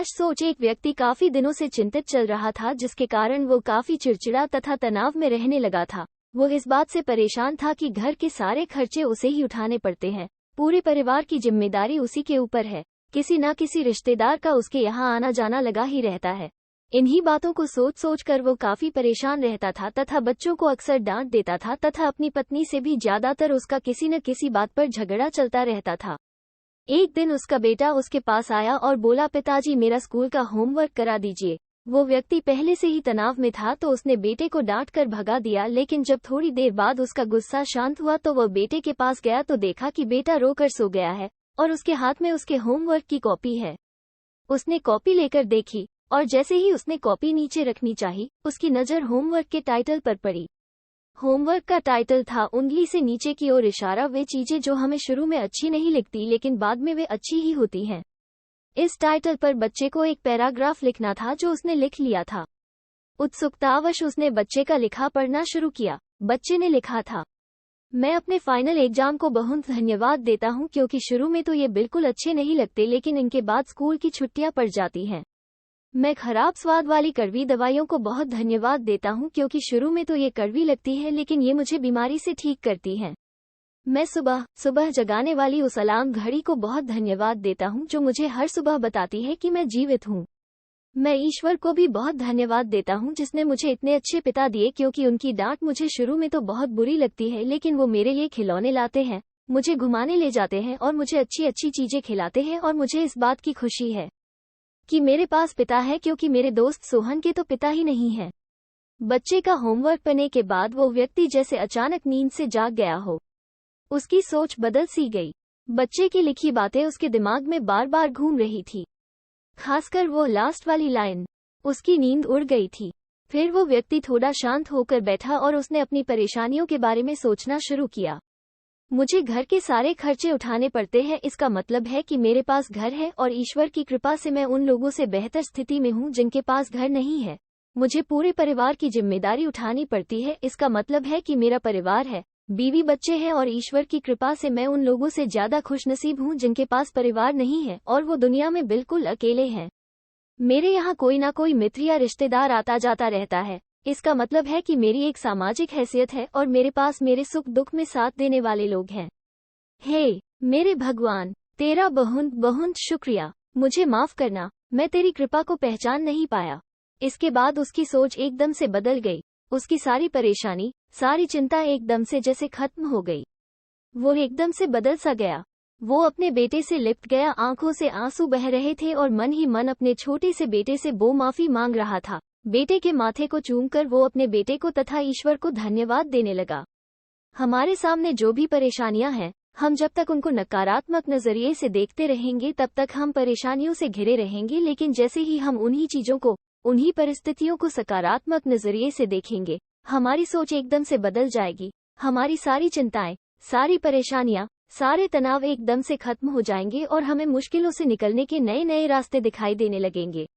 सोच एक व्यक्ति काफी दिनों से चिंतित चल रहा था, जिसके कारण वो काफी चिड़चिड़ा तथा तनाव में रहने लगा था। वो इस बात से परेशान था कि घर के सारे खर्चे उसे ही उठाने पड़ते हैं। पूरे परिवार की जिम्मेदारी उसी के ऊपर है। किसी न किसी रिश्तेदार का उसके यहाँ आना जाना लगा ही रहता है। इन्हीं बातों को सोच सोच कर वो काफी परेशान रहता था तथा बच्चों को अक्सर डांट देता था तथा अपनी पत्नी से भी ज्यादातर उसका किसी न किसी बात पर झगड़ा चलता रहता था। एक दिन उसका बेटा उसके पास आया और बोला, पिताजी मेरा स्कूल का होमवर्क करा दीजिए। वो व्यक्ति पहले से ही तनाव में था तो उसने बेटे को डांट कर भगा दिया, लेकिन जब थोड़ी देर बाद उसका गुस्सा शांत हुआ तो वह बेटे के पास गया तो देखा कि बेटा रोकर सो गया है और उसके हाथ में उसके होमवर्क की कॉपी है। उसने कॉपी लेकर देखी और जैसे ही उसने कॉपी नीचे रखनी चाही, उसकी नज़र होमवर्क के टाइटल पर पड़ी। होमवर्क का टाइटल था उंगली से नीचे की ओर इशारा, वे चीजें जो हमें शुरू में अच्छी नहीं लगती लेकिन बाद में वे अच्छी ही होती हैं। इस टाइटल पर बच्चे को एक पैराग्राफ लिखना था जो उसने लिख लिया था। उत्सुकतावश उसने बच्चे का लिखा पढ़ना शुरू किया। बच्चे ने लिखा था, मैं अपने फाइनल एग्जाम को बहुत धन्यवाद देता हूँ क्योंकि शुरू में तो ये बिल्कुल अच्छे नहीं लगते लेकिन इनके बाद स्कूल की छुट्टियां पड़ जाती हैं। मैं खराब स्वाद वाली कड़वी दवाइयों को बहुत धन्यवाद देता हूँ क्योंकि शुरू में तो ये कड़वी लगती है लेकिन ये मुझे बीमारी से ठीक करती हैं। मैं सुबह सुबह जगाने वाली उस अलार्म घड़ी को बहुत धन्यवाद देता हूँ जो मुझे हर सुबह बताती है कि मैं जीवित हूँ। मैं ईश्वर को भी बहुत धन्यवाद देता हूँ जिसने मुझे इतने अच्छे पिता दिए क्योंकि उनकी डांट मुझे शुरू में तो बहुत बुरी लगती है लेकिन वो मेरे लिए खिलौने लाते हैं, मुझे घुमाने ले जाते हैं और मुझे अच्छी अच्छी चीजें खिलाते हैं और मुझे इस बात की खुशी है कि मेरे पास पिता है क्योंकि मेरे दोस्त सोहन के तो पिता ही नहीं है। बच्चे का होमवर्क पढ़ने के बाद वो व्यक्ति जैसे अचानक नींद से जाग गया हो। उसकी सोच बदल सी गई। बच्चे की लिखी बातें उसके दिमाग में बार बार घूम रही थी, खासकर वो लास्ट वाली लाइन। उसकी नींद उड़ गई थी। फिर वो व्यक्ति थोड़ा शांत होकर बैठा और उसने अपनी परेशानियों के बारे में सोचना शुरू किया। मुझे घर के सारे खर्चे उठाने पड़ते हैं, इसका मतलब है कि मेरे पास घर है और ईश्वर की कृपा से मैं उन लोगों से बेहतर स्थिति में हूँ जिनके पास घर नहीं है। मुझे पूरे परिवार की जिम्मेदारी उठानी पड़ती है, इसका मतलब है कि मेरा परिवार है, बीवी बच्चे हैं और ईश्वर की कृपा से मैं उन लोगों से ज्यादा खुशनसीब हूँ जिनके पास परिवार नहीं है और वो दुनिया में बिल्कुल अकेले हैं। मेरे यहाँ कोई ना कोई मित्र या रिश्तेदार आता जाता रहता है, इसका मतलब है कि मेरी एक सामाजिक हैसियत है और मेरे पास मेरे सुख दुख में साथ देने वाले लोग हैं। हे मेरे भगवान, तेरा बहुत बहुत शुक्रिया। मुझे माफ करना, मैं तेरी कृपा को पहचान नहीं पाया। इसके बाद उसकी सोच एकदम से बदल गई। उसकी सारी परेशानी, सारी चिंता एकदम से जैसे खत्म हो गई। वो एकदम से बदल सा गया। वो अपने बेटे से लिपट गया, आंखों से आंसू बह रहे थे और मन ही मन अपने छोटे से बेटे से वो माफी मांग रहा था। बेटे के माथे को चूमकर वो अपने बेटे को तथा ईश्वर को धन्यवाद देने लगा। हमारे सामने जो भी परेशानियां हैं, हम जब तक उनको नकारात्मक नजरिए से देखते रहेंगे तब तक हम परेशानियों से घिरे रहेंगे, लेकिन जैसे ही हम उन्हीं चीजों को, उन्हीं परिस्थितियों को सकारात्मक नजरिए से देखेंगे, हमारी सोच एकदम से बदल जाएगी। हमारी सारी चिंताएं, सारी परेशानियां, सारे तनाव एकदम से खत्म हो जाएंगे और हमें मुश्किलों से निकलने के नए नए रास्ते दिखाई देने लगेंगे।